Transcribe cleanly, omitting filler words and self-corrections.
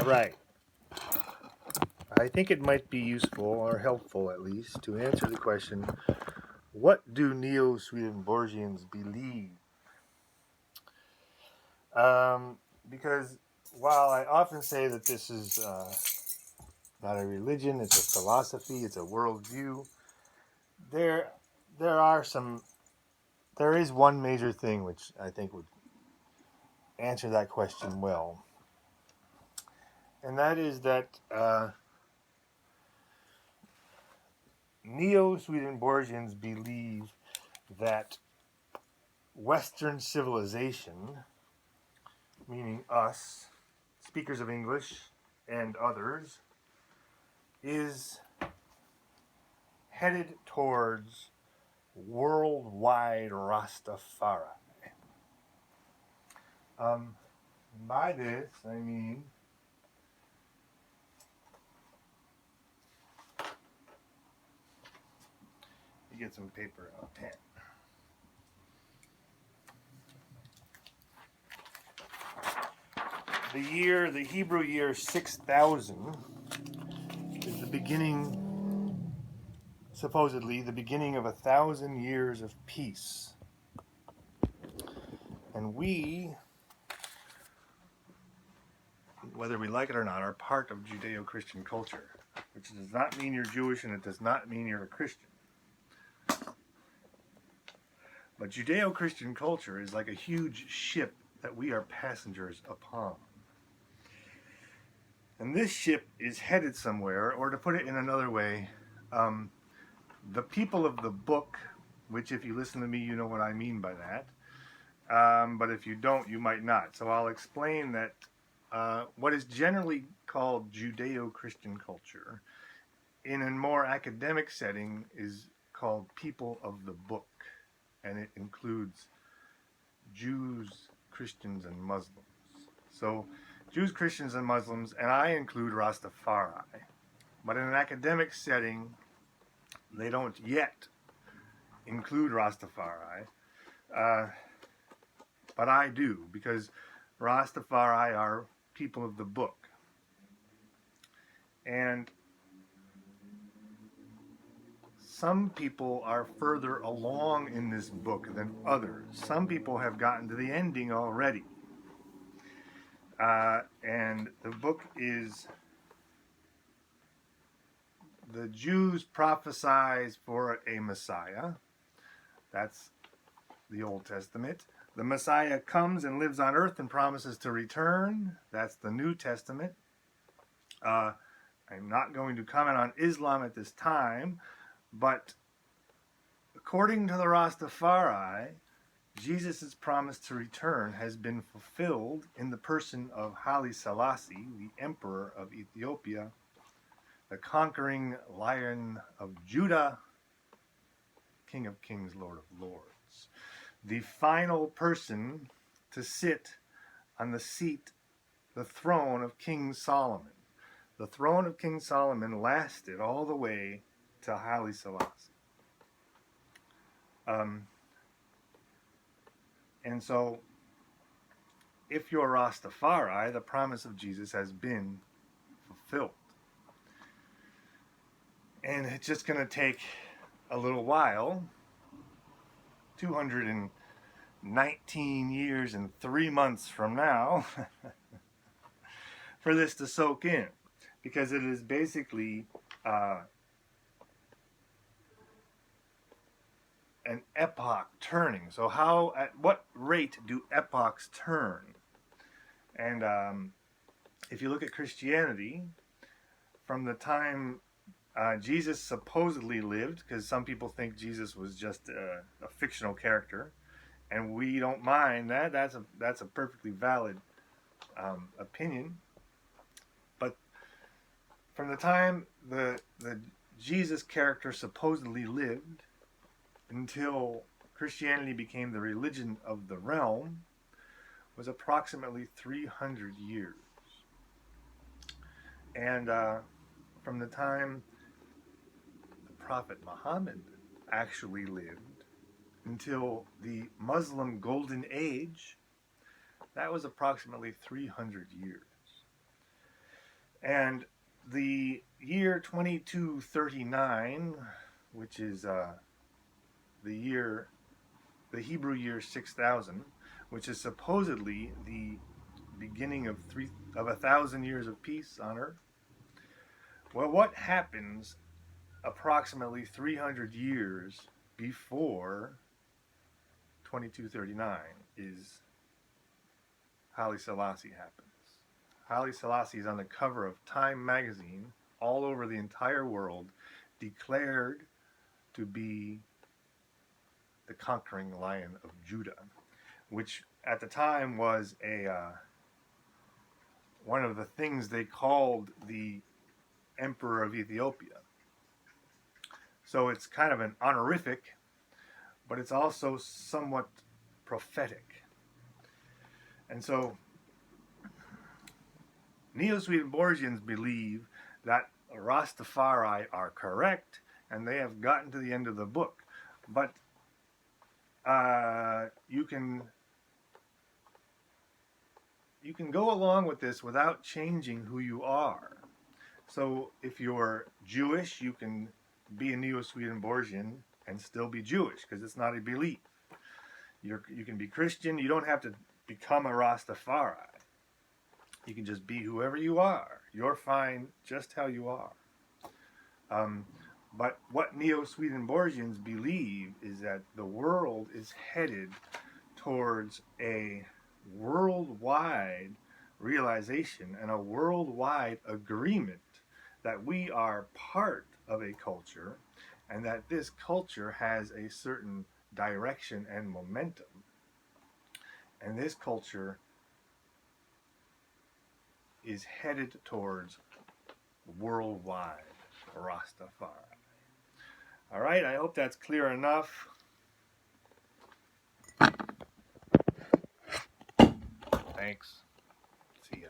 Right. I think it might be useful, or helpful at least, to answer the question, what do Neo-Swedenborgians believe? Um, because while I often say that this is not a religion, it's a philosophy, it's a worldview, there, there are some, there is one major thing which I think would answer that question well. And that is that Neo-Swedenborgians believe that Western civilization, meaning us, speakers of English and others, is headed towards worldwide Rastafari. Um, by this, I mean you get some paper and a pen. The Hebrew year 6000 is the beginning, supposedly, the beginning of 1,000 years of peace. And we, whether we like it or not, are part of Judeo-Christian culture, which does not mean you're Jewish and it does not mean you're a Christian. But Judeo-Christian culture is like a huge ship that we are passengers upon. And this ship is headed somewhere, or to put it in another way, the people of the book, which if you listen to me, you know what I mean by that. But if you don't, you might not. So I'll explain that what is generally called Judeo-Christian culture, in a more academic setting, is called people of the book. And it includes Jews, Christians, and Muslims. So Jews, Christians, and Muslims, and I include Rastafari. But in an academic setting, they don't yet include Rastafari. But I do, because Rastafari are people of the book. And some people are further along in this book than others. Some people have gotten to the ending already. And the book is, the Jews prophesize for a Messiah. That's the Old Testament. The Messiah comes and lives on earth and promises to return. That's the New Testament. I'm not going to comment on Islam at this time, but according to the Rastafari, Jesus' promise to return has been fulfilled in the person of Haile Selassie, the Emperor of Ethiopia, the conquering Lion of Judah, King of Kings, Lord of Lords. The final person to sit on the seat, the throne of King Solomon. The throne of King Solomon lasted all the way to Haile Selassie. And so, if you're Rastafari, the promise of Jesus has been fulfilled. And it's just going to take a little while, 219 years and 3 months from now, for this to soak in. Because it is basically an epoch turning. So at what rate do epochs turn? And if you look at Christianity, from the time Jesus supposedly lived, because some people think Jesus was just a fictional character, and we don't mind that. That's a perfectly valid opinion. But from the time the Jesus character supposedly lived until Christianity became the religion of the realm was approximately 300 years. And from the time the Prophet Muhammad actually lived until the Muslim Golden Age, that was approximately 300 years. And the year 2239, which is the Hebrew year 6000, which is supposedly the beginning of 1,000 years of peace on Earth. Well, what happens approximately 300 years before 2239 is Haile Selassie happens. Haile Selassie is on the cover of Time magazine all over the entire world, declared to be the conquering lion of Judah, which at the time was one of the things they called the Emperor of Ethiopia. So it's kind of an honorific, but it's also somewhat prophetic. And so Neo-Swedenborgians believe that Rastafari are correct, and they have gotten to the end of the book. But you can go along with this without changing who you are. So if you're Jewish, you can be a Neo-Swedenborgian and still be Jewish, because it's not a belief. You can be Christian. You don't have to become a Rastafari. You can just be whoever you are. You're fine just how you are. But what Neo-Swedenborgians believe is that the world is headed towards a worldwide realization and a worldwide agreement that we are part of a culture, and that this culture has a certain direction and momentum. And this culture is headed towards worldwide Rastafari. All right, I hope that's clear enough. Thanks. See ya.